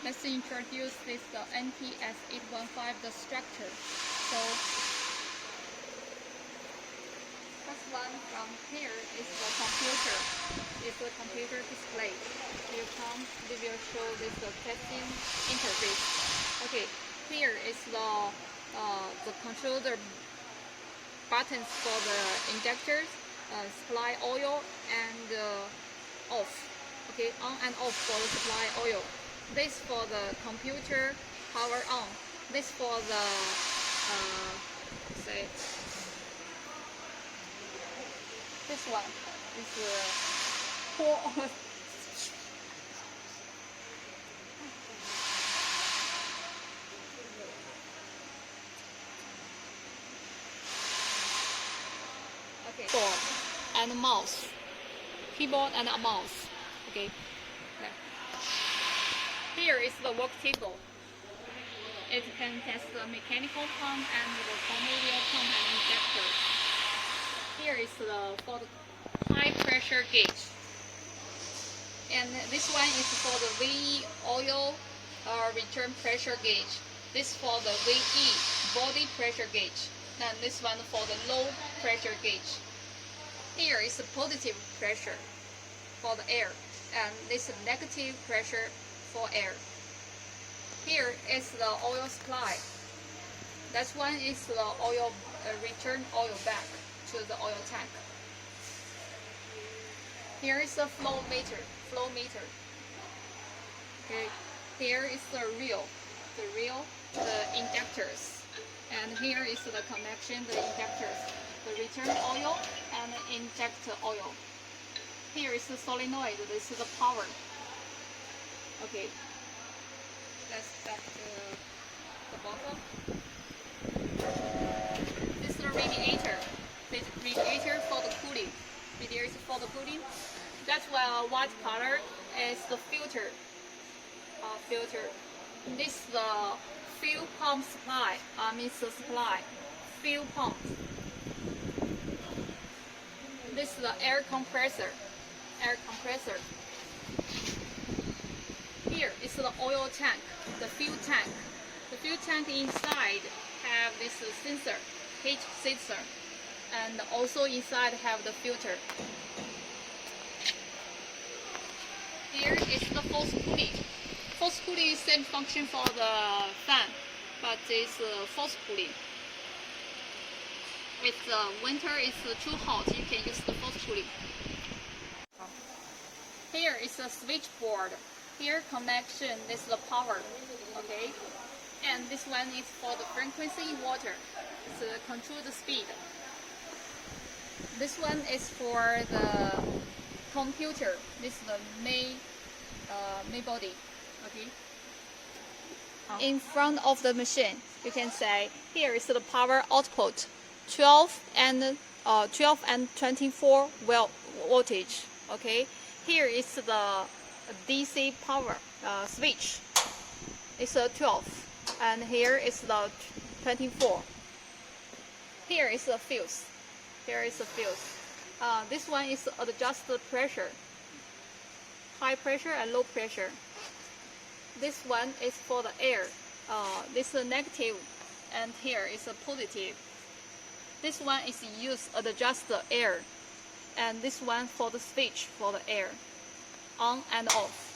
let's introduce this NTS815 the structure. So first one from here is the computer. It's the computer display. We will show this testing interface. Okay, here is the controller buttons for the injectors, supply oil and off. Okay, on and off for the supply oil. This for the computer power on. This for the this one is pour on. Okay, keyboard and mouse. Keyboard and a mouse. Okay. Here is the work table. It can test the mechanical pump and the familiar pump and injector. Here is for the high pressure gauge. And this one is for the VE oil return pressure gauge. This for the VE body pressure gauge. And this one for the low pressure gauge. Here is the positive pressure for the air, and this is negative pressure for air. Here is the oil supply. That one is the oil return oil back to the oil tank. Here is the flow meter. Okay. Here is the reel, the injectors. And here is the connection, the injectors, the return oil and injector oil. Here is the solenoid, this is the power. Okay, let's back to the bottom. This is the radiator. This radiator for the cooling. Radiator for the cooling. That's why white color is the filter. This is the fuel pump supply, means the supply, fuel pump. This is the air compressor. Here is the oil tank, the fuel tank. The fuel tank inside have this sensor, heat sensor, and also inside have the filter. Here is the force cooling. Force cooling is same function for the fan, but it's force cooling. If the winter is too hot, you can use the force cooling. Here is the switchboard. Here connection, this is the power. Okay, and this one is for the frequency water. So control the speed. This one is for the computer. This is the main body. Okay. In front of the machine, you can say here is the power output, 12 and 24 voltage. Okay. Here is the DC power switch. It's a 12, and here is the 24. Here is the fuse. This one is adjust the pressure, high pressure and low pressure. This one is for the air. This is a negative, and here is a positive. This one is used to adjust the air, and this one for the switch for the air, on and off.